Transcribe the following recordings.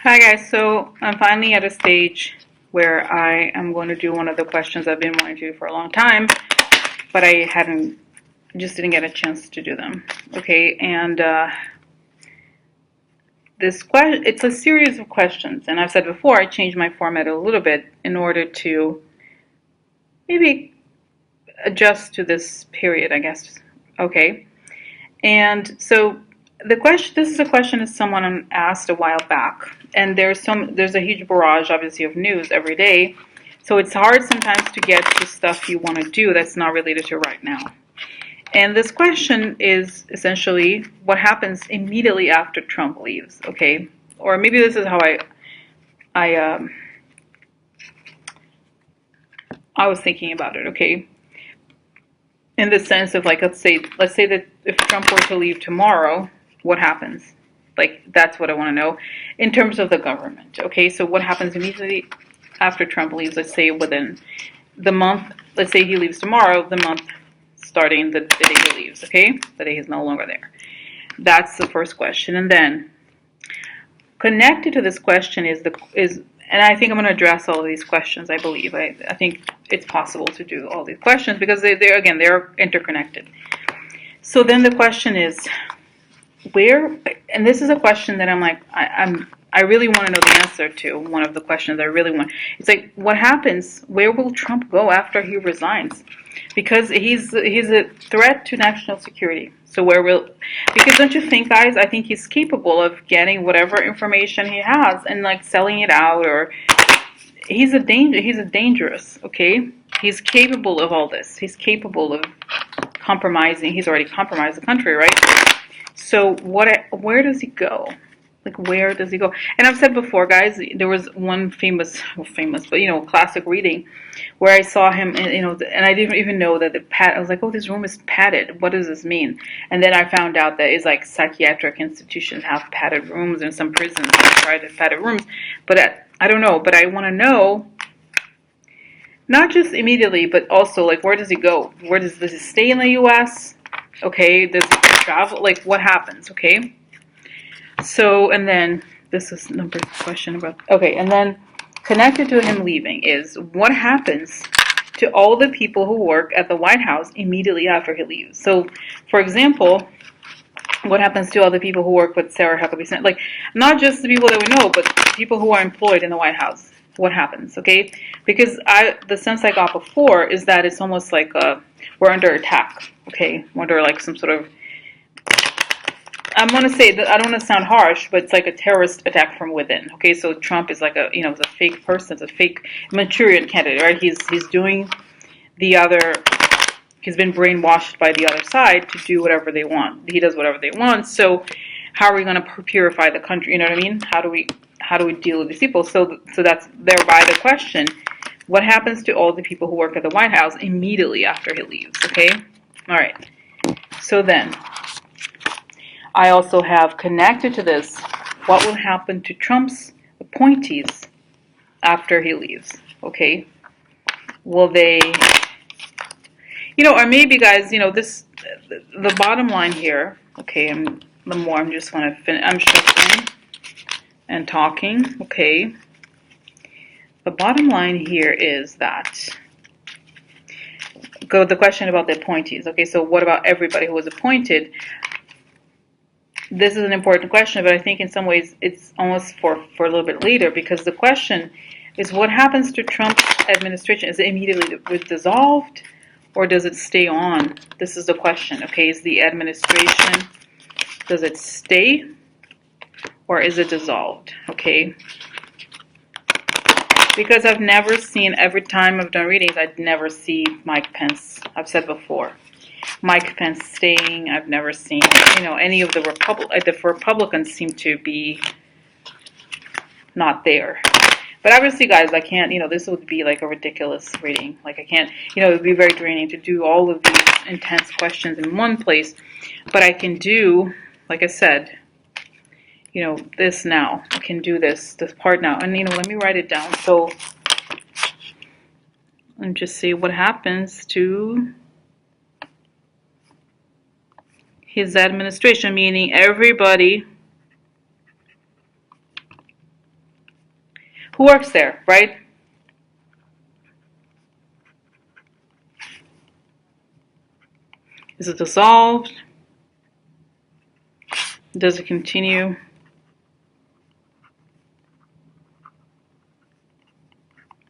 Hi guys, so I'm finally at a stage where I am going to do one of the questions I've been wanting to do for a long time, but I just didn't get a chance to do them. Okay, and it's a series of questions, and I've said before I changed my format a little bit in order to maybe adjust to this period, I guess. Okay, and so this is a question that someone asked a while back, and there's a huge barrage, obviously, of news every day, so it's hard sometimes to get to stuff you want to do that's not related to right now. And this question is essentially what happens immediately after Trump leaves, okay? Or maybe this is how I I was thinking about it, okay? In the sense of like let's say that if Trump were to leave tomorrow, what happens? Like that's what I want to know in terms of the government. Okay, so what happens immediately after Trump leaves? Let's say within the month. Let's say he leaves tomorrow. The month starting the day he leaves. Okay, the day he's no longer there. That's the first question, and then connected to this question and I think I'm going to address all of these questions. I believe I think it's possible to do all these questions because they're interconnected. So then the question is where, and this is a question that I really want to know the answer to. One of the questions I really want. It's like, what happens? Where will Trump go after he resigns? Because he's a threat to national security. So because don't you think, guys? I think he's capable of getting whatever information he has and like selling it out, or he's a dangerous. Okay, he's capable of all this. He's capable of compromising. He's already compromised the country, right? So where does he go? Like, where does he go? And I've said before, guys, there was one but classic reading where I saw him, and I didn't even know that I was like, oh, this room is padded. What does this mean? And then I found out that it's like psychiatric institutions have padded rooms, and some prisons have private padded rooms. But I don't know. But I want to know, not just immediately, but also like, where does he go? Does he stay in the U.S.? Okay, does he travel? Like, what happens? Okay. So, and then this is number question about. Okay, and then connected to him leaving is what happens to all the people who work at the White House immediately after he leaves. So, for example, what happens to all the people who work with Sarah Huckabee Sanders? Like, not just the people that we know, but people who are employed in the White House. What happens? Okay, because the sense I got before is that it's almost like we're under attack. Okay, we're under like some sort of. I'm going to say that I don't want to sound harsh, but it's like a terrorist attack from within. Okay, so Trump is like it's a fake person, it's a fake Manchurian candidate, right? He's doing the other. He's been brainwashed by the other side to do whatever they want. He does whatever they want. So, how are we going to purify the country? You know what I mean? How do we deal with these people? So that's thereby the question: what happens to all the people who work at the White House immediately after he leaves? Okay, all right. So then. I also have connected to this what will happen to Trump's appointees after he leaves. Okay, will they, or maybe, guys, the bottom line here. Okay, I'm just want to finish. I'm shuffling and talking. Okay, the bottom line here is that the question about the appointees. Okay, so what about everybody who was appointed? This is an important question, but I think in some ways it's almost for a little bit later, because the question is what happens to Trump's administration? Is it immediately dissolved, or does it stay on? This is the question. Okay, is the administration, does it stay, or is it dissolved? Okay, because I've never seen, every time I've done readings, I'd never see Mike Pence. I've said before. Mike Pence staying. I've never seen, any of the Republicans seem to be not there. But obviously, guys, I can't, this would be like a ridiculous reading. Like, I can't, it would be very draining to do all of these intense questions in one place. But I can do, like I said, this now. I can do this part now. And, let me write it down. So, and just see what happens to his administration, meaning everybody who works there, right? Is it dissolved? Does it continue?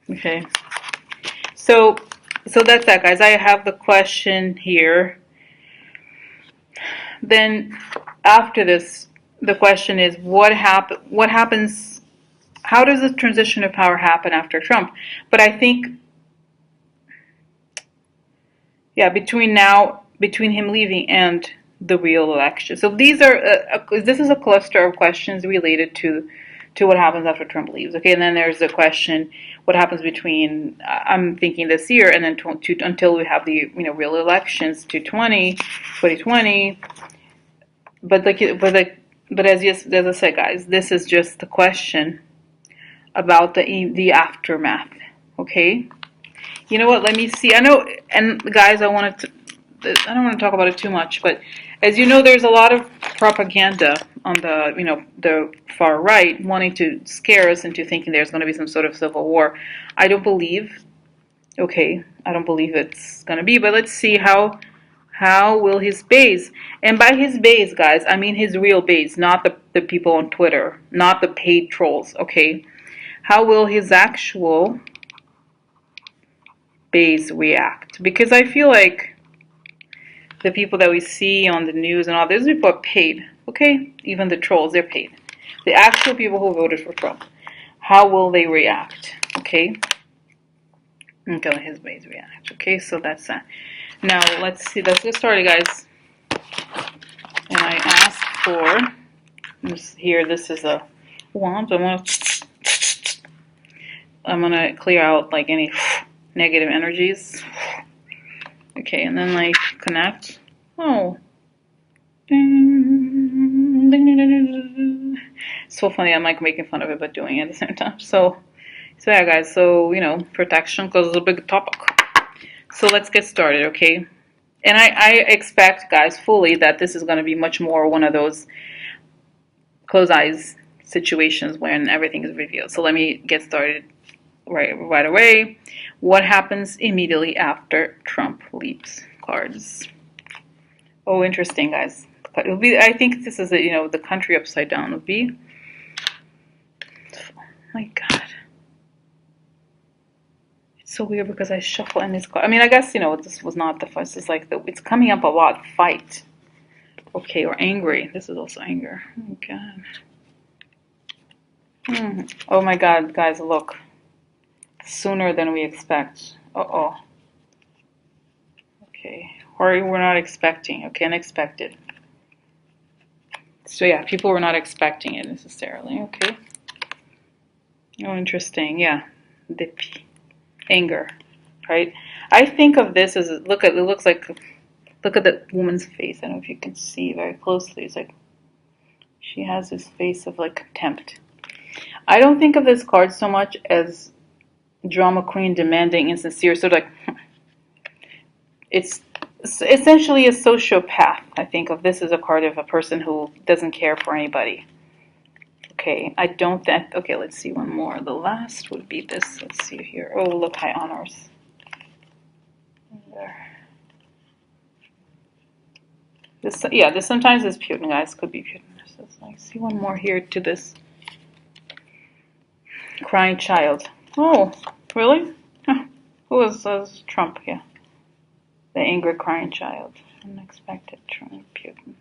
Okay. So that's that, guys. I have the question here. Then after this, the question is what happens, how does the transition of power happen after Trump? But I think, yeah, between him leaving and the real election. So these are this is a cluster of questions related to what happens after Trump leaves. Okay, and then there's the question what happens between I'm thinking this year and then until we have the real elections to 2020. But as I said, guys, this is just the question about the aftermath. Okay. You know what? Let me see. I know, and guys, I don't want to talk about it too much, but as you know, there's a lot of propaganda on the far right wanting to scare us into thinking there's going to be some sort of civil war. I don't believe. Okay, I don't believe it's going to be. But let's see how will his base, and by his base, guys, I mean his real base, not the people on Twitter, not the paid trolls. Okay, how will his actual base react? Because I feel like the people that we see on the news and all those people are paid, okay? Even the trolls, they're paid. The actual people who voted for Trump, how will they react? Okay? Okay, his base react. Okay, so that's that. Now, let's see. Let's get started, guys. And I asked for this here. This is a wand. I'm gonna clear out like any negative energies. Okay, and then like connect. Oh. It's so funny. I'm like making fun of it, but doing it at the same time. So yeah, guys. So protection, because it's a big topic. So let's get started, okay? And I expect, guys, fully that this is going to be much more one of those close eyes situations when everything is revealed. So let me get started right away. What happens immediately after Trump leaves? Cards. Oh, interesting, guys. It'll be. I think this is the country upside down would be. Oh my God. It's so weird because I shuffle and it's. I mean, I guess this was not the first. It's like it's coming up a lot. Fight. Okay, or angry. This is also anger. Oh God. Oh my God, guys, look. Sooner than we expect. Uh-oh. Okay. Or we're not expecting. Okay, unexpected. So yeah, people were not expecting it necessarily. Okay. Oh, interesting. Yeah. The anger, right? I think of this as it looks like look at the woman's face. I don't know if you can see very closely. It's like she has this face of like contempt. I don't think of this card so much as drama queen demanding and sincere. So like it's essentially a sociopath. I think of this as a card of a person who doesn't care for anybody. Okay, I don't think. Okay, let's see one more. The last would be this. Let's see here. Oh, look, high honors. There. This sometimes is Putin, guys. Could be Putin. I see one more here to this crying child. Oh, really? Huh. Who is Trump? Yeah, the angry crying child. Unexpected Trump, Putin.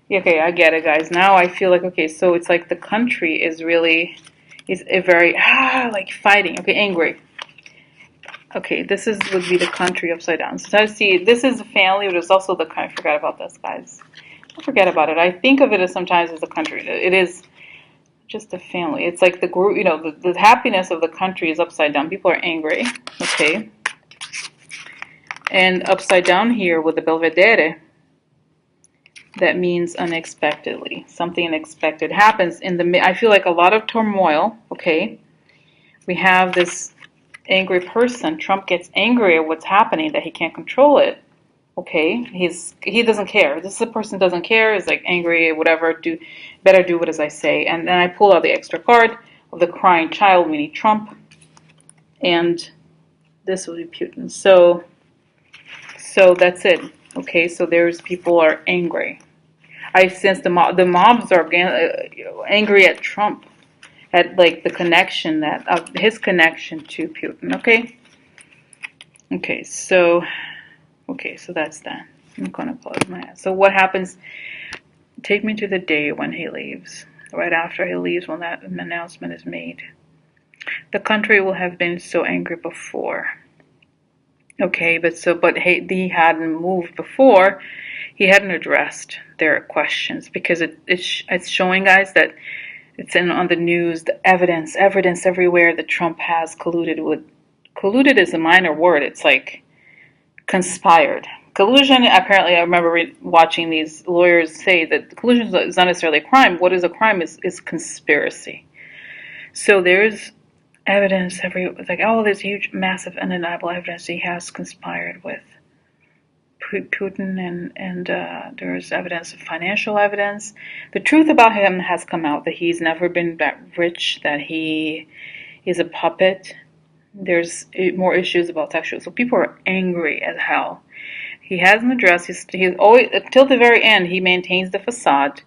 Okay, I get it, guys. Now I feel like, okay, so it's like the country is a very, like fighting. Okay, angry. Okay, would be the country upside down. So I see, this is a family, but it's also the country. I forgot about this, guys. Don't forget about it. I think of it as sometimes as a country. It is just a family. It's like the group, the happiness of the country is upside down. People are angry. Okay. And upside down here with the Belvedere, that means unexpectedly. Something unexpected happens I feel like a lot of turmoil, okay? We have this angry person. Trump gets angry at what's happening, that he can't control it. Okay, he doesn't care. This is a person doesn't care, is like angry, whatever. Better do what as I say. And then I pull out the extra card of the crying child, meaning Trump, and this will be Putin. So that's it. Okay, so there's people are angry. I sense the mobs are angry at Trump, at like the connection that his connection to Putin. Okay, so that's that. I'm gonna close my eyes. So what happens? Take me to the day when he leaves. Right after he leaves, when that announcement is made, the country will have been so angry before. Okay, but he hadn't moved before. He hadn't addressed their questions because it's showing guys that it's on the news, the evidence everywhere that Trump has colluded with. Colluded is a minor word. It's like conspired. Collusion, apparently, I remember watching these lawyers say that collusion is not necessarily a crime. What is a crime is conspiracy. So there's evidence it's like, oh, there's huge, massive, undeniable evidence he has conspired with Putin, and there's evidence of financial evidence. The truth about him has come out, that he's never been that rich, that he is a puppet. There's more issues about sexual. So people are angry as hell. He hasn't addressed. He's always, till the very end, he maintains the facade.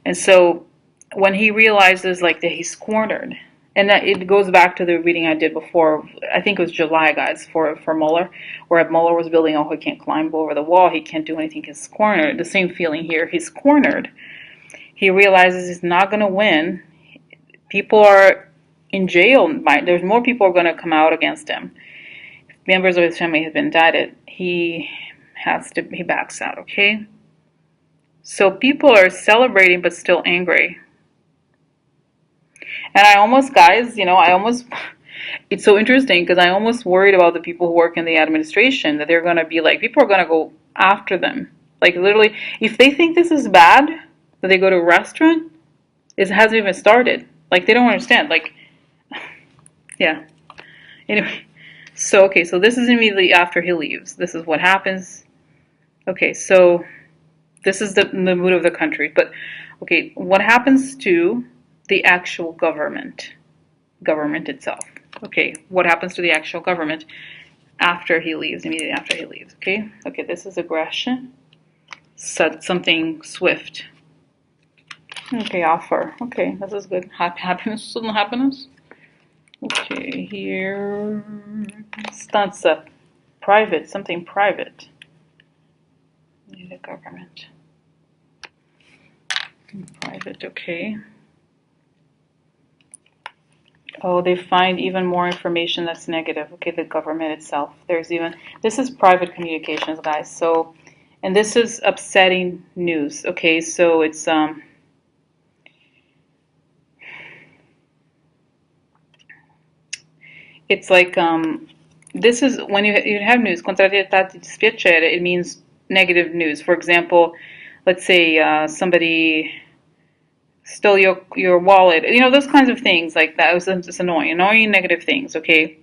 And so when he realizes like that he's cornered, and that it goes back to the reading I did before. I think it was July, guys, for Mueller, where Mueller was building. Oh, he can't climb over the wall. He can't do anything. He's cornered. The same feeling here. He's cornered. He realizes he's not going to win. People are in jail. There's more people are going to come out against him. Members of his family have been indicted. He backs out. Okay. So people are celebrating but still angry. And it's so interesting because I almost worried about the people who work in the administration, that they're going to be like, people are going to go after them. Like literally, if they think this is bad, that they go to a restaurant, it hasn't even started. Like they don't understand. Like, yeah. Anyway, so this is immediately after he leaves. This is what happens. Okay, so this is the mood of the country. But okay, what happens to the actual government itself? Okay, what happens to the actual government after he leaves, immediately after he leaves? Okay, this is aggression. Something swift. Okay, offer. Okay, this is good. Happiness, sudden happiness. Okay, here, stanza, private, something private. The government. Private, okay. Oh, they find even more information that's negative. Okay, the government itself. This is private communications, guys. So, and this is upsetting news. Okay, so it's like this is when you have news. Contrarietà di dispiacere. It means negative news. For example, let's say somebody stole your wallet. Those kinds of things like that. It's annoying negative things. Okay,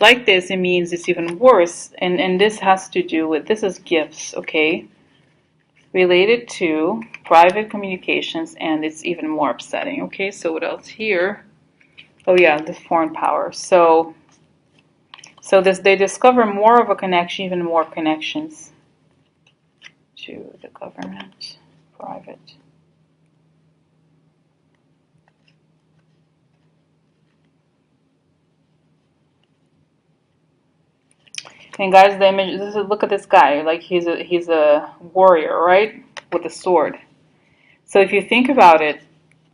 like this, it means it's even worse. And this has to do with, this is gifts. Okay, related to private communications, and it's even more upsetting. Okay, so what else here? Oh yeah, the foreign power. So they discover more of a connection, even more connections to the government, private. And guys, the image. Look at this guy. Like he's a warrior, right, with a sword. So if you think about it,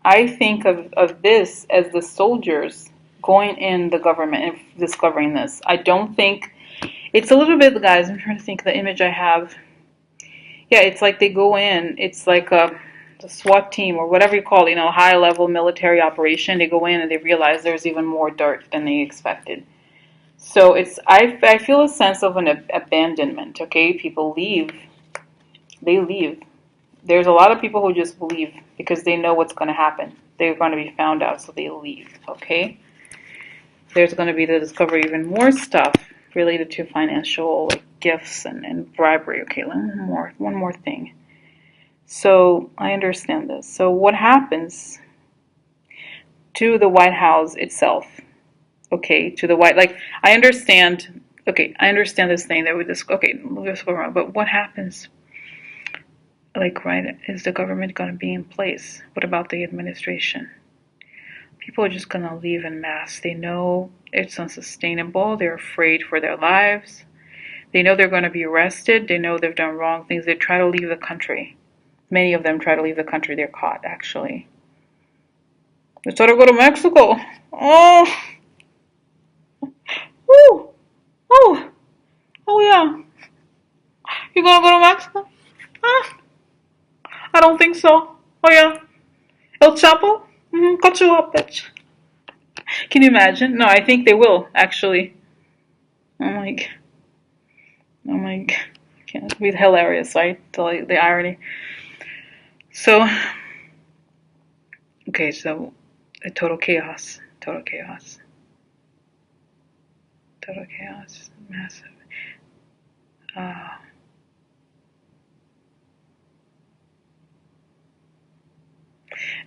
I think of this as the soldiers going in the government and discovering this. I don't think it's a little bit, guys. I'm trying to think of the image I have. Yeah, it's like they go in. It's like the SWAT team or whatever you call it, high level military operation. They go in and they realize there's even more dirt than they expected. So I feel a sense of an abandonment. Okay, people leave. They leave. There's a lot of people who just leave because they know what's going to happen. They're going to be found out, so they leave. Okay. There's going to be the discovery of even more stuff related to financial like gifts and bribery. Okay, one more thing. So I understand this. So what happens to the White House itself? Okay, to the White, like I understand. Okay, I understand this thing that we just. Okay, let's go around. But what happens? Like, right? Is the government going to be in place? What about the administration? People are just going to leave en masse. They know it's unsustainable. They're afraid for their lives. They know they're going to be arrested. They know they've done wrong things. They try to leave the country. Many of them try to leave the country. They're caught, actually. They try to go to Mexico. Oh, woo, oh, oh yeah. You gonna go to Mexico? Huh? I don't think so. Oh yeah. El Chapo? Cut you up, bitch. Can you imagine? No, I think they will, actually. Oh my god. Oh my god. Can't be hilarious, right? The irony. So, okay, so total chaos. Total chaos. Total chaos. Massive. Uh,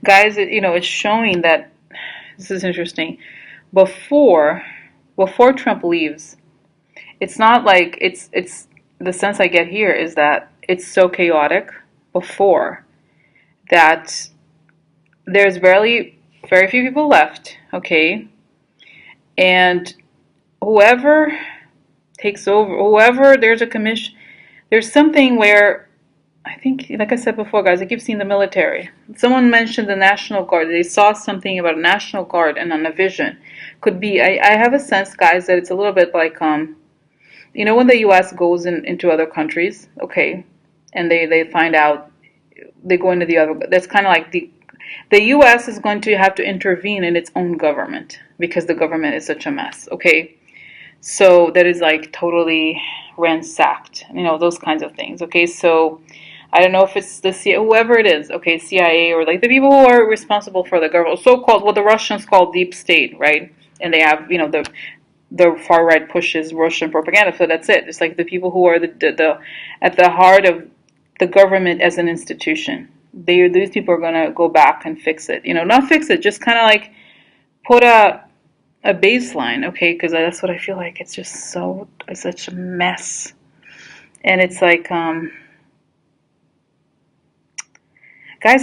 guys, it's showing that this is interesting. Before before Trump leaves, it's not like it's the sense I get here is that it's so chaotic before that there's very few people left, okay? And whoever takes over, whoever there's a commission, there's something where I think, like I said before, guys, I keep seeing the military. Someone mentioned the National Guard. They saw something about a National Guard and on a vision. Could be, I have a sense, guys, that it's a little bit like, when the U.S. goes into other countries, okay, and they find out, they go into the other, that's kind of like the U.S. is going to have to intervene in its own government because the government is such a mess, okay? So that is like totally ransacked, those kinds of things, okay? So I don't know if it's whoever it is, okay, CIA or like the people who are responsible for the government, so-called, what the Russians call deep state, right? And they have, the far right pushes Russian propaganda, so that's it. It's like the people who are the at the heart of the government as an institution. These people are gonna go back and fix it. Not fix it, just kind of like put a baseline, okay? Because that's what I feel like. It's just it's such a mess, and it's like, guys,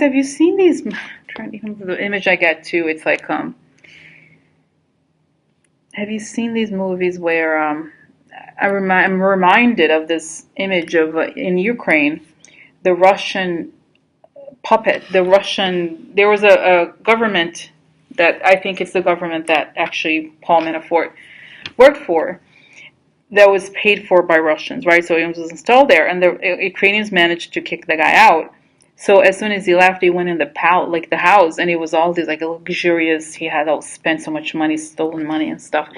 have you seen these? I'm trying to even the image I get too. It's like, have you seen these movies where I'm reminded of this image of in Ukraine, the Russian puppet, there was a government that I think it's the government that actually Paul Manafort worked for, that was paid for by Russians, right? So he was installed there, and the Ukrainians managed to kick the guy out. So as soon as he left, he went in the house, and it was all these like luxurious. He had all spent so much money, stolen money and stuff.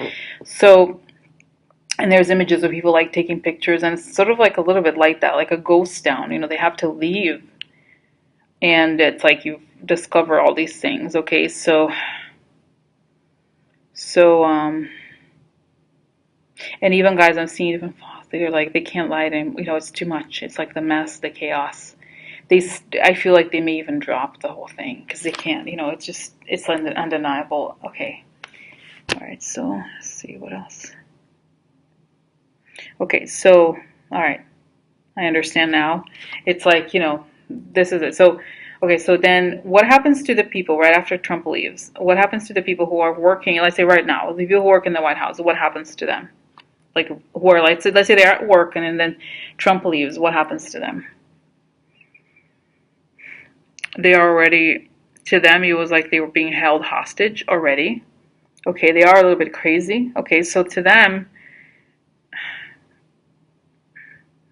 So, and there's images of people like taking pictures, and it's sort of like a little bit like that, like a ghost town. They have to leave, and it's like you discover all these things. Okay, so, and even guys I'm seeing, even they're like they can't lie to him. It's too much. It's like the mess, the chaos. I feel like they may even drop the whole thing because they can't. It's undeniable. Okay, all right. So let's see what else. Okay, so all right, I understand now. It's like this is it. So okay, so then what happens to the people right after Trump leaves? What happens to the people who are working? Let's say right now, the people who work in the White House. What happens to them? Like who are let's say they're at work and then Trump leaves. What happens to them? They are already, to them, it was like they were being held hostage already. Okay, they are a little bit crazy. Okay, so to them,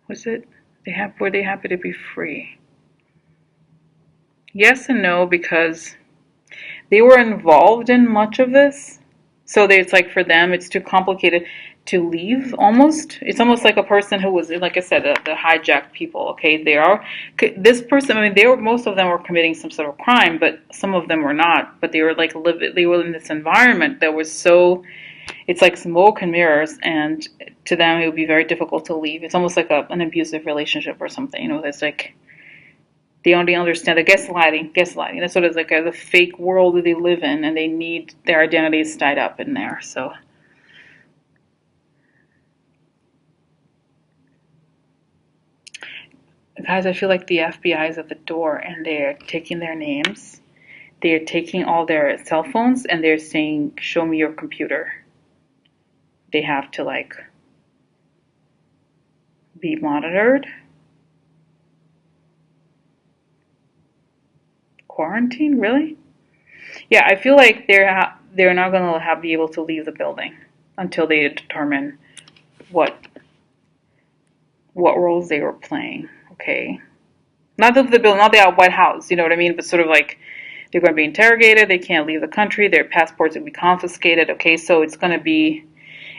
were they happy to be free? Yes and no, because they were involved in much of this. So it's like for them, it's too complicated to leave almost. It's almost like a person who was, like I said, the hijacked people. Okay, this person, most of them were committing some sort of crime, but some of them were not. But they were like they were in this environment that was so It's like smoke and mirrors, and to them it would be very difficult to leave. It's almost like an abusive relationship or something. It's like they only understand the gaslighting. That's what it's like, the fake world that they live in, and they need their identities tied up in there. So, guys, I feel like the FBI is at the door, and they're taking their names. They're taking all their cell phones, and they're saying, "Show me your computer." They have to like be monitored, quarantine. Really? Yeah, I feel like they're not gonna be able to leave the building until they determine what roles they were playing. Okay, not the building, not the White House. You know what I mean? But sort of like they're going to be interrogated. They can't leave the country. Their passports will be confiscated. Okay, so it's going to be.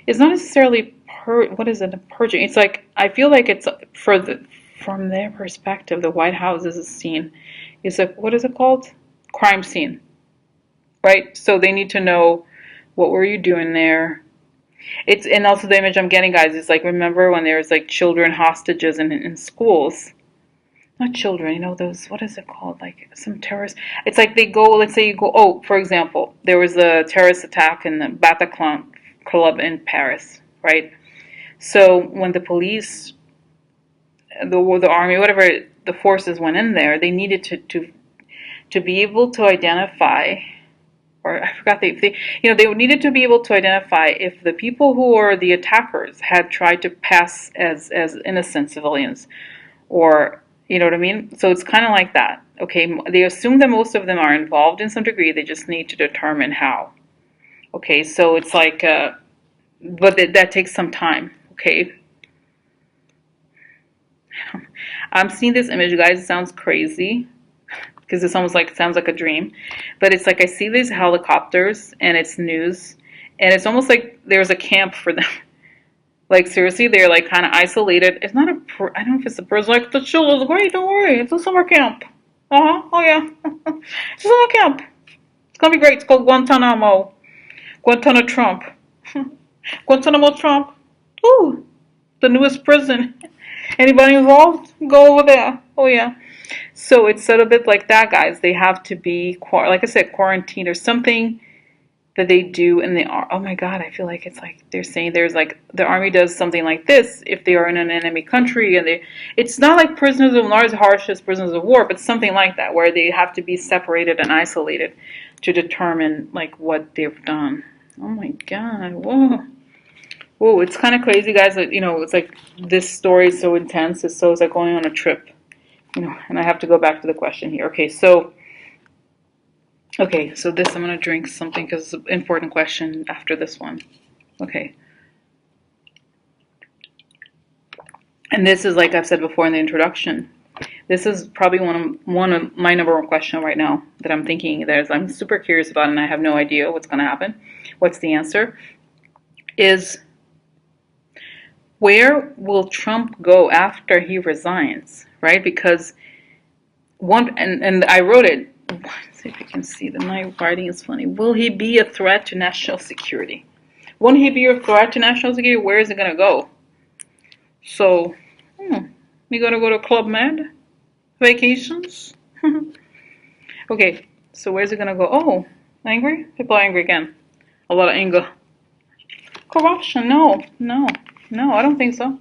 It's not necessarily what is it? Purging. It's like I feel like it's from their perspective, the White House is a scene. It's a what is it called? Crime scene, right? So they need to know what were you doing there. It's and also the image I'm getting, guys, is like remember when there was like children hostages in schools. Not children, those, what is it called? Like some terrorists. It's like they go, let's say you go, oh, for example, there was a terrorist attack in the Bataclan club in Paris, right? So when the police, the army, whatever, the forces went in there, they needed to be able to identify, or I forgot, they needed to be able to identify if the people who are the attackers had tried to pass as innocent civilians, or you know what I mean? So it's kind of like that. Okay, they assume that most of them are involved in some degree. They just need to determine how. Okay, so it's like, but that takes some time. Okay, I'm seeing this image, guys. It sounds crazy because it's almost like sounds like a dream, but it's like I see these helicopters and it's news, and it's almost like there's a camp for them. Like seriously, they're like kind of isolated. It's not I don't know if it's a person. Like the chill is great. Don't worry, it's a summer camp. Oh yeah, it's a summer camp. It's gonna be great. It's called Guantanamo. Guantanamo Trump. Guantanamo Trump. Ooh, the newest prison. Anybody involved? Go over there. Oh yeah. So it's sort of a bit like that, guys. They have to be like I said, quarantined or something that they do in the oh my god, I feel like it's like they're saying there's like the army does something like this if they are in an enemy country, and it's not like prisoners of war, not as harsh as prisoners of war, but something like that where they have to be separated and isolated to determine like what they've done. Oh my god, whoa, it's kind of crazy, guys. It's like this story is so intense. It's like going on a trip, and I have to go back to the question here. Okay, so this, I'm going to drink something because it's an important question after this one. Okay. And this is, like I've said before in the introduction, this is probably one of my number one question right now that I'm thinking I'm super curious about, and I have no idea what's going to happen. What's the answer? Is where will Trump go after he resigns, right? Because and I wrote it. Let's see if you can see. My writing is funny. Will he be a threat to national security? Won't he be a threat to national security? Where is it going to go? So, we going to go to Club Med? Vacations? Okay, so where's it going to go? Oh, angry? People are angry again. A lot of anger. Corruption? No, I don't think so.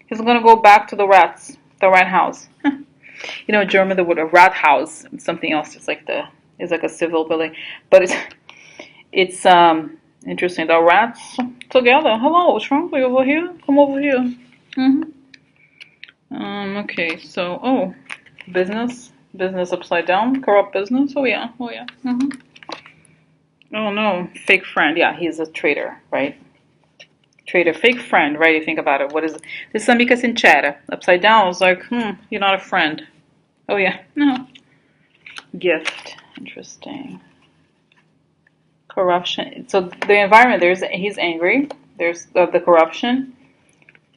He's going to go back to the rat house. German, the word a rat house, something else. It's like a civil building, but it's interesting. The rats together. Hello, Trump, are you over here? Come over here. Okay, so business upside down, corrupt business. Oh yeah. Oh no, fake friend. Yeah, he's a traitor, right? Traitor, fake friend, right? You think about it. What is this? Amica sincera. Upside down. It's like, you're not a friend. Oh yeah, no. Gift, interesting. Corruption. So the environment. He's angry. There's the corruption,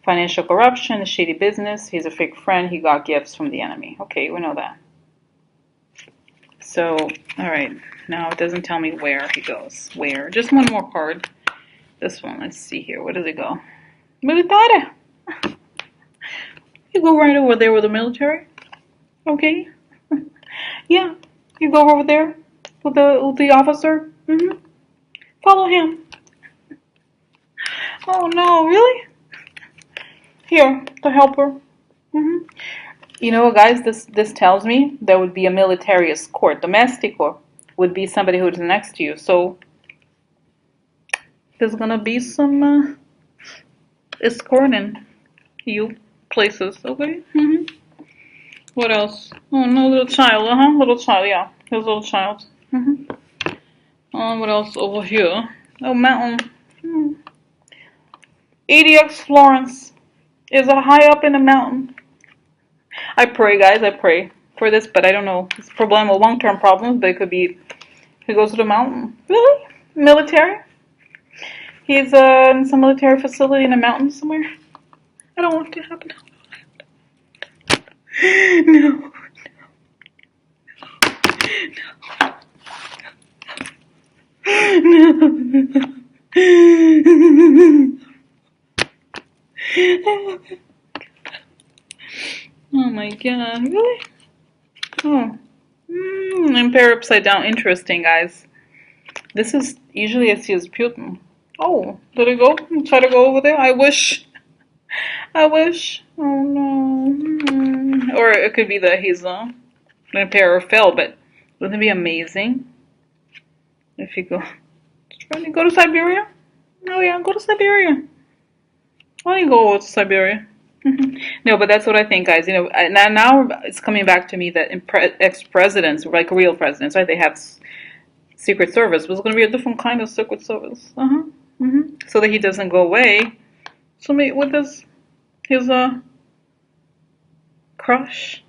financial corruption, shady business. He's a fake friend. He got gifts from the enemy. Okay, we know that. So, all right. Now it doesn't tell me where he goes. Where? Just one more card. This one, let's see here. Where does it go? Militare. You go right over there with the military. Okay. Yeah. You go over there with the officer. Follow him. Oh no, really? Here, the helper. You know, guys, this tells me there would be a military escort. Domestico would be somebody who's next to you. So there's gonna be some escorting you places. Okay. What else? Oh no, little child. Little child. Yeah, his little child. What else over here? Oh, mountain. ADX Florence is it high up in the mountain. I pray, guys. I pray for this, but I don't know. It's a problem with long-term problems, but it could be he goes to the mountain. Really? Military? He's in some military facility in the mountains somewhere. I don't want it to happen. No. Oh my god, really? Oh. Empire upside down. Interesting, guys. This is usually I see as Putin. Oh, did it go? Try to go over there? I wish. I wish. Oh no. Or it could be that he's the Emperor fell, but wouldn't it be amazing if you go trying to go to Siberia? Oh yeah, go to Siberia. Why don't you go to Siberia? No, but that's what I think, guys. You know, now it's coming back to me that ex-presidents, like real presidents, right? They have Secret Service. But it's going to be a different kind of Secret Service. So that he doesn't go away. So maybe what does his crush?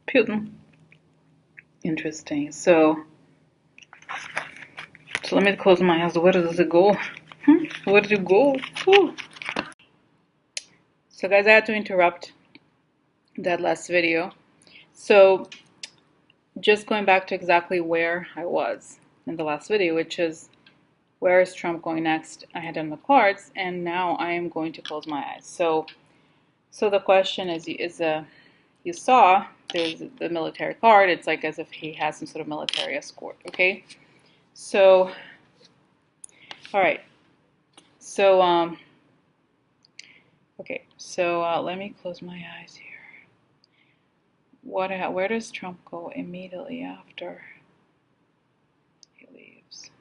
Putin. Interesting. So let me close my eyes. Where does it go? Where did it go? Ooh. So guys, I had to interrupt that last video. So just going back to exactly where I was in the last video, which is where is Trump going next? I had done the cards, and now I am going to close my eyes. So the question is you saw there's the military card. It's like as if he has some sort of military escort. Okay. So all right. So okay. So let me close my eyes here. Where does Trump go immediately after he leaves?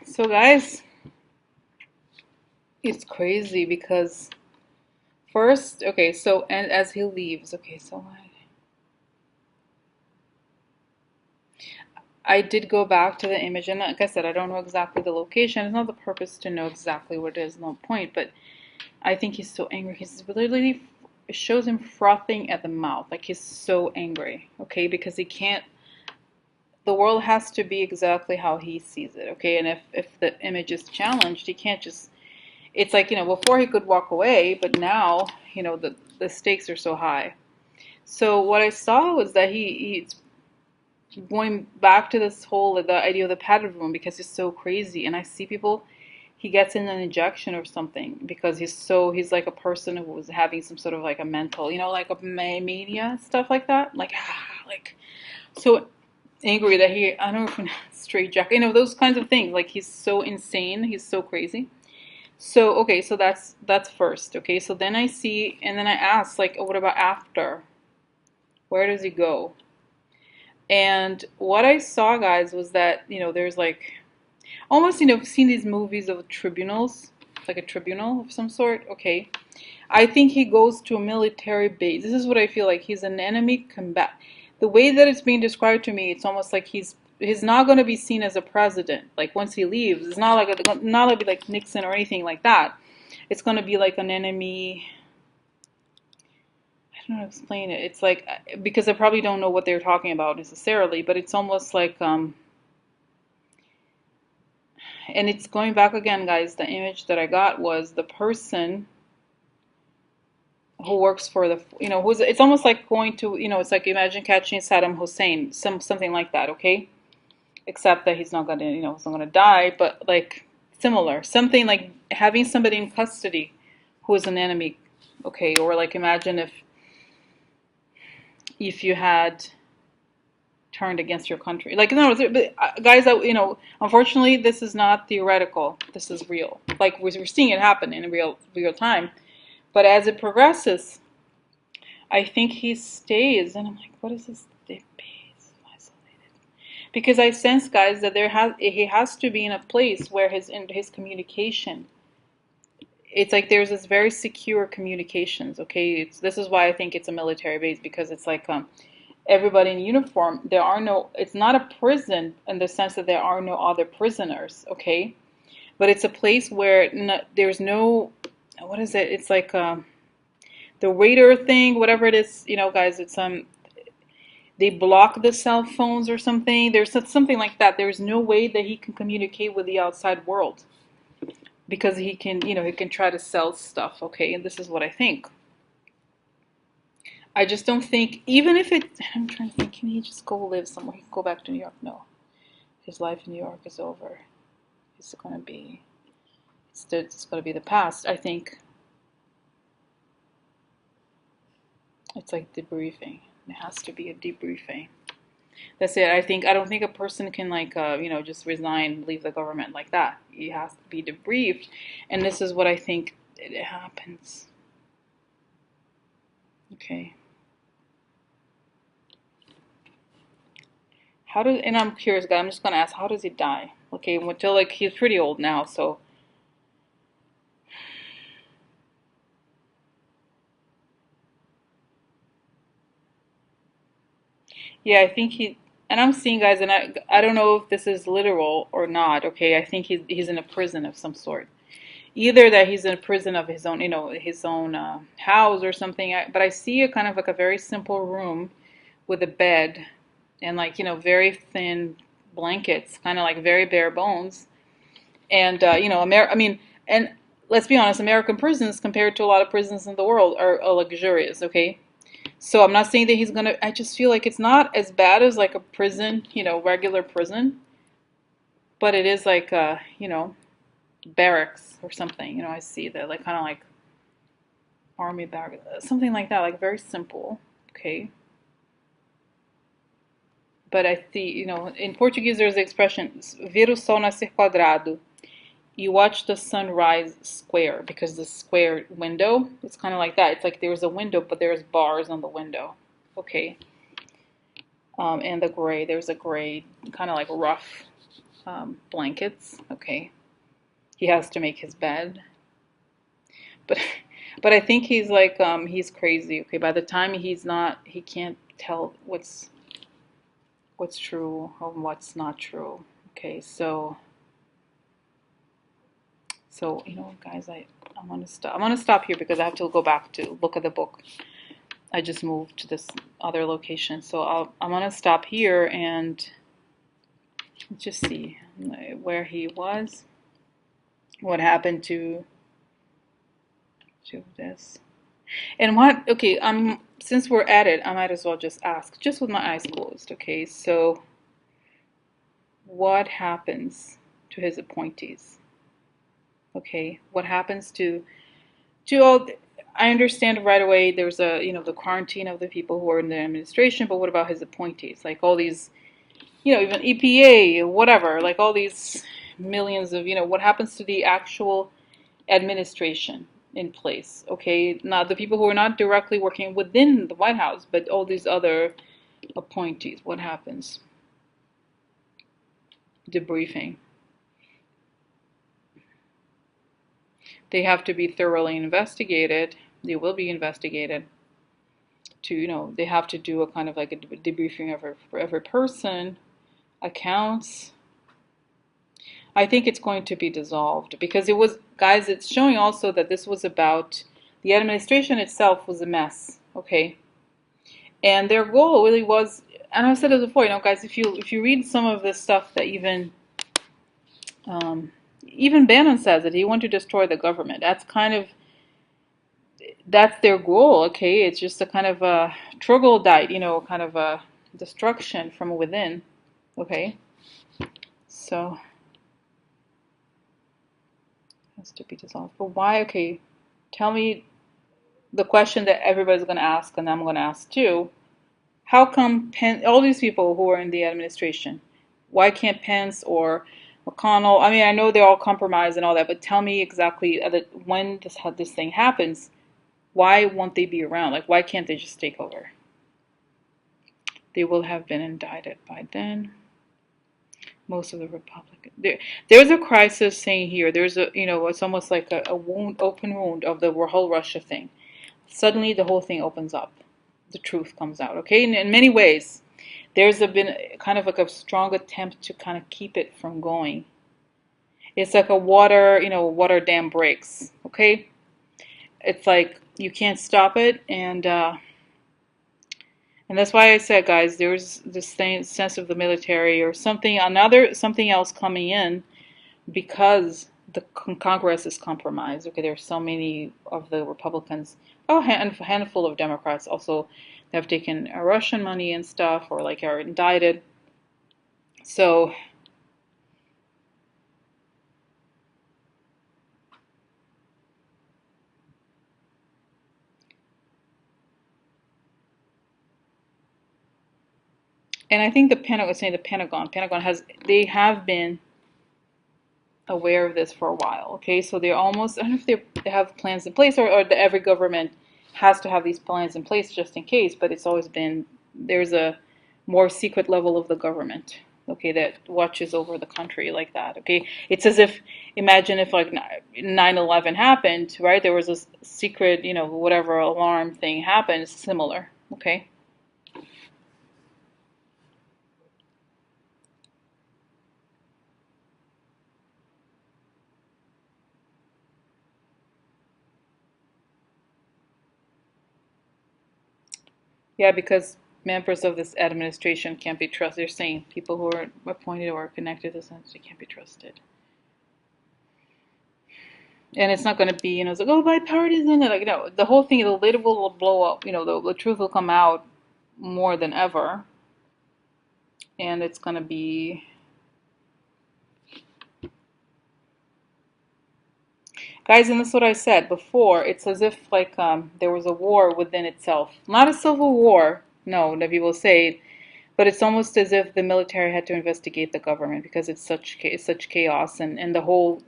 So guys, it's crazy because first, okay, so and as he leaves, okay, so I did go back to the image, and like I said, I don't know exactly the location. It's not the purpose to know exactly where it is, no point, but I think he's so angry. He's literally, it shows him frothing at the mouth, like he's so angry, okay, because he can't, the world has to be exactly how he sees it, okay, and if the image is challenged, he can't just, it's like, you know, before he could walk away, but now, you know, the stakes are so high. So what I saw was that he's going back to this whole, the idea of the padded room because he's so crazy, and I see people, he gets in an injection or something because he's like a person who was having some sort of like a mental, you know, like a mania, stuff like that, like so angry that he, I don't know if straight jacket, you know, those kinds of things, like he's so insane, he's so crazy. So okay, so that's first, okay, so then I see, and then I ask, like, oh, what about after? Where does he go? And what I saw, guys, was that, you know, there's like almost, you know, seen these movies of tribunals, like a tribunal of some sort, okay, I think he goes to a military base. This is what I feel like. He's an enemy combat. The way that it's being described to me, it's almost like he's not going to be seen as a president. Like once he leaves, it's not like not going to be like Nixon or anything like that. It's going to be like an enemy. I don't know how to explain it. It's like because I probably don't know what they're talking about necessarily, but it's almost like and it's going back again, guys. The image that I got was the person who works for the, who's, it's almost like going to, it's like imagine catching Saddam Hussein, something like that, okay? Except that he's not gonna, he's not gonna die, but like similar, something like having somebody in custody who is an enemy, okay? Or like imagine if you had turned against your country, like no, but guys, unfortunately, this is not theoretical. This is real. Like we're seeing it happen in real time. But as it progresses, I think he stays, and I'm like, what is this? Isolated, because I sense, guys, that he has to be in a place where his communication. It's like there's this very secure communications. Okay, this is why I think it's a military base, because it's like everybody in uniform. There are no. It's not a prison in the sense that there are no other prisoners. Okay, but it's a place where there's no. What is it? It's like the radar thing, whatever it is, guys. It's they block the cell phones or something. There's something like that. There's no way that he can communicate with the outside world because he can, he can try to sell stuff. Okay, and this is what I think. I just don't think, even if it. I'm trying to think. Can he just go live somewhere? He can go back to New York? No, his life in New York is over. It's gonna be. It's gonna be the past. I think. It's like debriefing. It has to be a debriefing. That's it. I don't think a person can like just resign, leave the government like that. He has to be debriefed, and this is what I think it happens. Okay. And I'm curious, guys. I'm just gonna ask, how does he die? Okay, until like he's pretty old now, so. Yeah, I think and I'm seeing, guys, and I don't know if this is literal or not. Okay, I think he's in a prison of some sort. Either that he's in a prison of his own, his own house or something. But I see a kind of like a very simple room with a bed and like very thin blankets, kind of like very bare bones. And I mean, and let's be honest, American prisons compared to a lot of prisons in the world are luxurious. Okay, so I'm not saying that he's gonna. I just feel like it's not as bad as like a prison, regular prison, but it is like barracks or something. I see that like kind of like army barracks, something like that, like very simple. Okay. But I see, in Portuguese there's the expression "ver o sol nascer quadrado." You watch the sun rise square, because the square window, it's kind of like that. It's like there's a window, but there's bars on the window. Okay. And there's a gray, kind of like rough blankets. Okay. He has to make his bed. But but I think he's like he's crazy. Okay. By the time he can't tell what's true or what's not true. Okay. So guys, I'm gonna stop. I'm gonna stop here because I have to go back to look at the book. I just moved to this other location, so I'm gonna stop here and just see where he was, what happened to this, and what. Okay, since we're at it, I might as well just ask, just with my eyes closed. Okay, so what happens to his appointees? Okay, what happens to all? I understand right away there's the quarantine of the people who are in the administration, but what about his appointees? Like all these, even EPA, whatever, like all these millions of, what happens to the actual administration in place? Okay, not the people who are not directly working within the White House, but all these other appointees. What happens? Debriefing. They have to be thoroughly investigated. They will be investigated. They have to do a kind of like a debriefing for every person, accounts. I think it's going to be dissolved because it was, guys, it's showing also that this was about the administration itself was a mess, okay? And their goal really was, and I've said it before, guys, if you read some of the stuff that even Bannon says that he want to destroy the government. That's their goal, okay? It's just a kind of a troglodyte, kind of a destruction from within, okay? So has to be dissolved. But why? Okay, tell me the question that everybody's going to ask, and I'm going to ask too. How come all these people who are in the administration, why can't Pence or McConnell? I mean, I know they're all compromised and all that, but tell me exactly when this thing happens, why won't they be around? Like, why can't they just take over? They will have been indicted by then. Most of the Republicans. There's a crisis saying here. There's it's almost like a wound, open wound of the whole Russia thing. Suddenly, the whole thing opens up. The truth comes out. Okay, in many ways, there's been kind of like a strong attempt to kind of keep it from going. It's like a water dam breaks. Okay, it's like you can't stop it, and that's why I said, guys, there's this sense of the military or something else coming in because the Congress is compromised. Okay, there's so many of the Republicans, a handful of Democrats also have taken Russian money and stuff, or like are indicted. So and I think the Pentagon they have been aware of this for a while. Okay, so they're almost, I don't know if they have plans in place, or every government has to have these plans in place just in case, but it's always been, there's a more secret level of the government, okay, that watches over the country like that. Okay, it's as if, imagine if like 9/11 happened, right? There was a secret, whatever alarm thing happened. It's similar. Okay. Yeah, because members of this administration can't be trusted. They're saying people who are appointed or connected to this entity can't be trusted. And it's not going to be, it's like, oh, bipartisan. Like, the whole thing, the lid will blow up. The truth will come out more than ever. And it's going to be, guys, and this is what I said before. It's as if like there was a war within itself. Not a civil war, no, that people say, but it's almost as if the military had to investigate the government because it's such chaos, and the whole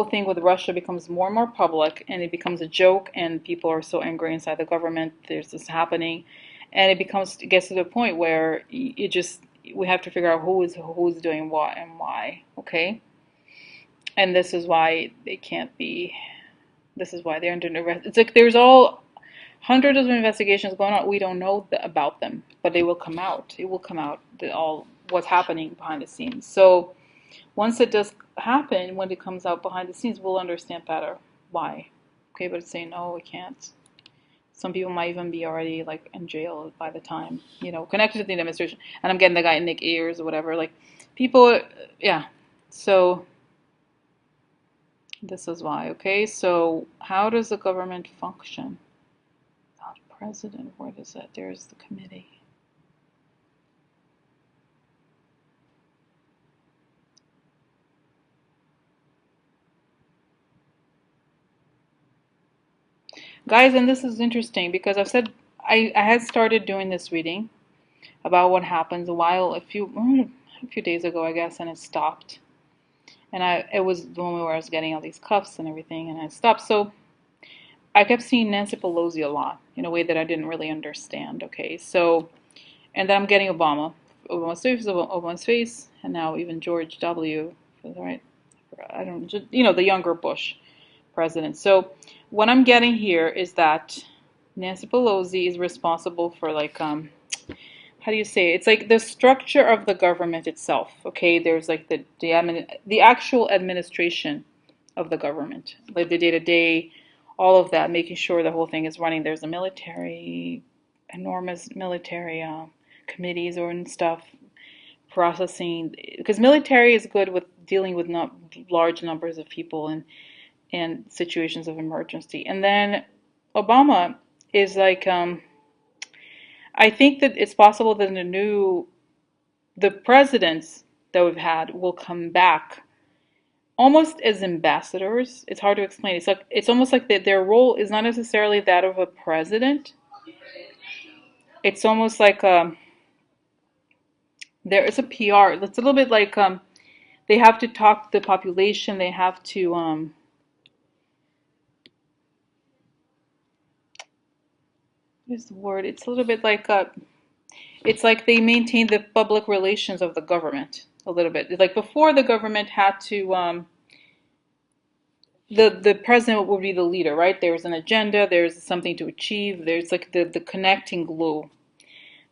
thing with Russia becomes more and more public, and it becomes a joke, and people are so angry inside the government. There's this happening, and it gets to the point where we have to figure out who's doing what and why. Okay, and this is why they can't be. This is why they're under arrest. It's like there's all hundreds of investigations going on. We don't know about them, but they will come out. It will come out all what's happening behind the scenes. So once it does happen, when it comes out behind the scenes, we'll understand better why. Okay, but it's saying no, we can't. Some people might even be already like in jail by the time, connected to the administration. And I'm getting the guy Nick Ayers or whatever. Like people, yeah. So this is why. Okay, so how does the government function? President, where is that? There's the committee. Guys, and this is interesting because I've said I had started doing this reading about what happens a few days ago, I guess, and it stopped. And it was the moment where I was getting all these cuffs and everything, and I stopped. So I kept seeing Nancy Pelosi a lot in a way that I didn't really understand. Okay, so, and then I'm getting Obama's face, and now even George W. Right? I don't, the younger Bush. president. So what I'm getting here is that Nancy Pelosi is responsible for like how do you say it? It's like the structure of the government itself. Okay, there's like the actual administration of the government, like the day to day, all of that, making sure the whole thing is running. There's a military, enormous military committees or and stuff processing, because military is good with dealing with not large numbers of people and situations of emergency. And then Obama is like I think that it's possible that the presidents that we've had will come back almost as ambassadors. It's hard to explain. It's almost like their role is not necessarily that of a president. It's almost like there is a PR. It's a little bit like they have to talk to the population. They have to what is the word? It's a little bit like it's like they maintain the public relations of the government a little bit. It's like before the government had to the president would be the leader, right? There's an agenda, there's something to achieve, there's like the connecting glue.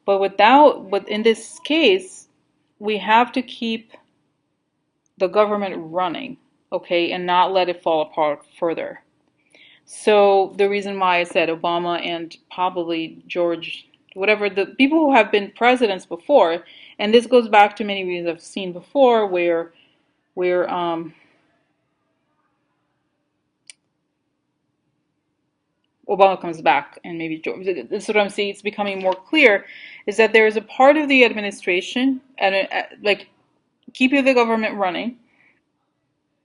But in this case, we have to keep the government running, okay, and not let it fall apart further. So the reason why I said Obama and probably George, whatever, the people who have been presidents before, and this goes back to many reasons I've seen before where Obama comes back and maybe George, this is what I'm saying, it's becoming more clear, is that there is a part of the administration and like keeping the government running,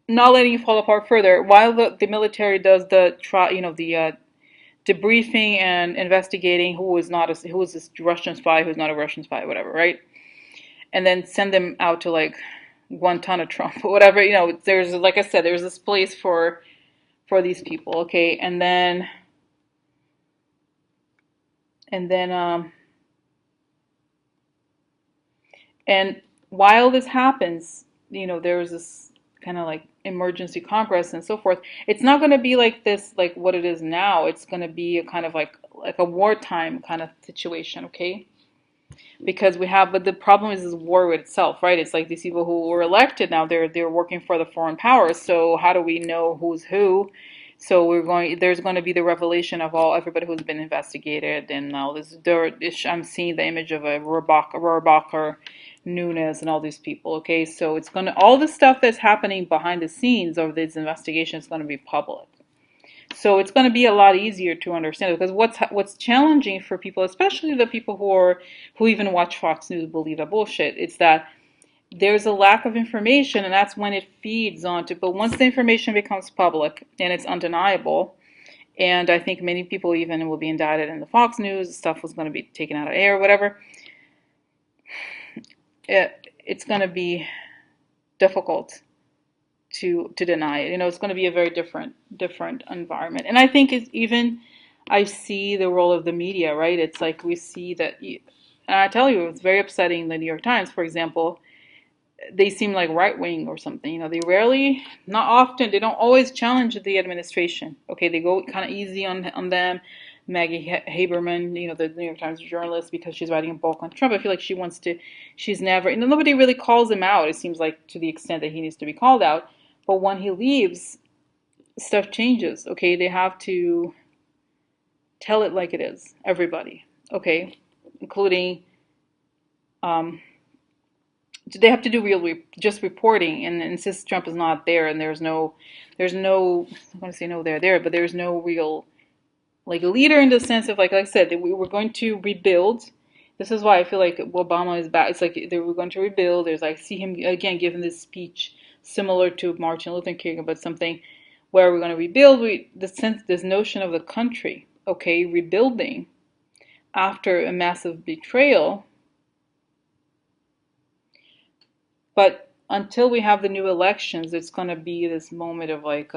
not letting it fall apart further, while the military does the debriefing and investigating who is this Russian spy, who's not a Russian spy, whatever, right? And then send them out to like Guantanamo Trump or whatever. There's, like I said, there's this place for these people, okay? And while this happens, there's this kind of like emergency Congress and so forth. It's not going to be like this, like what it is now. It's going to be a kind of like a wartime kind of situation, okay? But the problem is war with itself, right? It's like these people who were elected now, they're working for the foreign powers. So how do we know who's who? So there's going to be the revelation of everybody who's been investigated, and now I'm seeing the image of a Rohrabacher, Nunes, and all these people. Okay, so all the stuff that's happening behind the scenes of these investigations is going to be public. So it's going to be a lot easier to understand, because what's challenging for people, especially the people who even watch Fox News, believe that bullshit, it's that there's a lack of information, and that's when it feeds onto. But once the information becomes public and it's undeniable, and I think many people even will be indicted in the Fox News, stuff was going to be taken out of air, whatever, it's going to be difficult to deny it. It's going to be a very different environment. And I think I see the role of the media, right? It's like we see that, and I tell you, it's very upsetting. The New York Times, for example, they seem like right wing or something. They rarely, not often, they don't always challenge the administration. Okay, they go kind of easy on them. Maggie Haberman, the New York Times journalist, because she's writing a book on Trump. I feel like she's never, nobody really calls him out. It seems like, to the extent that he needs to be called out. But when he leaves, stuff changes. Okay, they have to tell it like it is. Everybody. Okay, including they have to do just reporting and insist Trump is not there, and there's no I'm going to say no there, but there's no real like a leader in the sense of, like I said, that we were going to rebuild. This is why I feel like Obama is back. It's like they were going to rebuild. There's like, see him again giving this speech similar to Martin Luther King about something where we're going to rebuild. This notion of the country, okay, rebuilding after a massive betrayal. But until we have the new elections, it's going to be this moment of like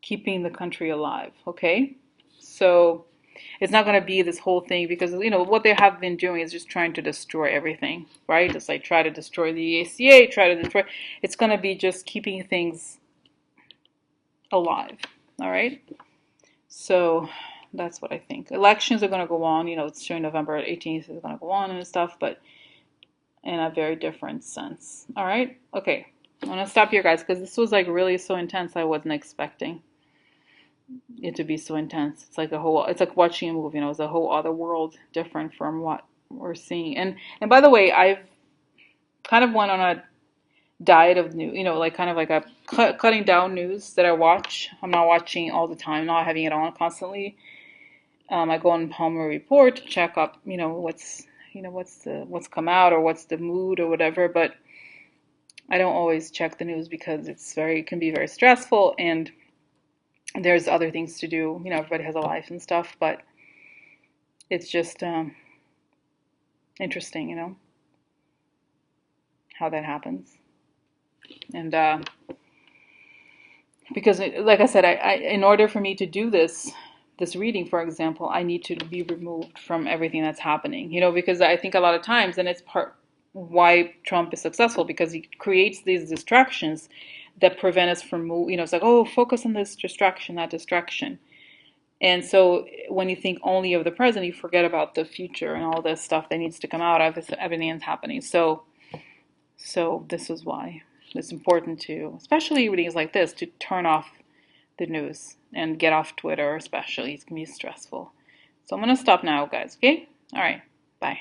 keeping the country alive, okay? So it's not going to be this whole thing, because what they have been doing is just trying to destroy everything, right? It's like try to destroy the ACA, try to destroy. It's going to be just keeping things alive. All right. So that's what I think. Elections are going to go on. It's showing November 18th is going to go on and stuff, but in a very different sense. All right. Okay. I'm going to stop here, guys, because this was like really so intense. I wasn't expecting it to be so intense. It's like watching a movie, it's a whole other world different from what we're seeing. And by the way, I've kind of went on a diet of news, like kind of like a cutting down news that I watch. I'm not watching all the time, not having it on constantly. I go on Palmer Report to check up, what's come out or what's the mood or whatever, but I don't always check the news because it can be very stressful, and there's other things to do. Everybody has a life and stuff, but it's just interesting, how that happens. And because, like I said, I in order for me to do this reading, for example, I need to be removed from everything that's happening, because I think a lot of times, and it's part why Trump is successful, because he creates these distractions that prevent us from it's like, oh, focus on this distraction, that distraction. And so when you think only of the present, you forget about the future and all this stuff that needs to come out of everything that's happening. So this is why it's important to, especially readings like this, to turn off the news and get off Twitter, especially. It's going to be stressful. So I'm going to stop now, guys, okay? All right. Bye.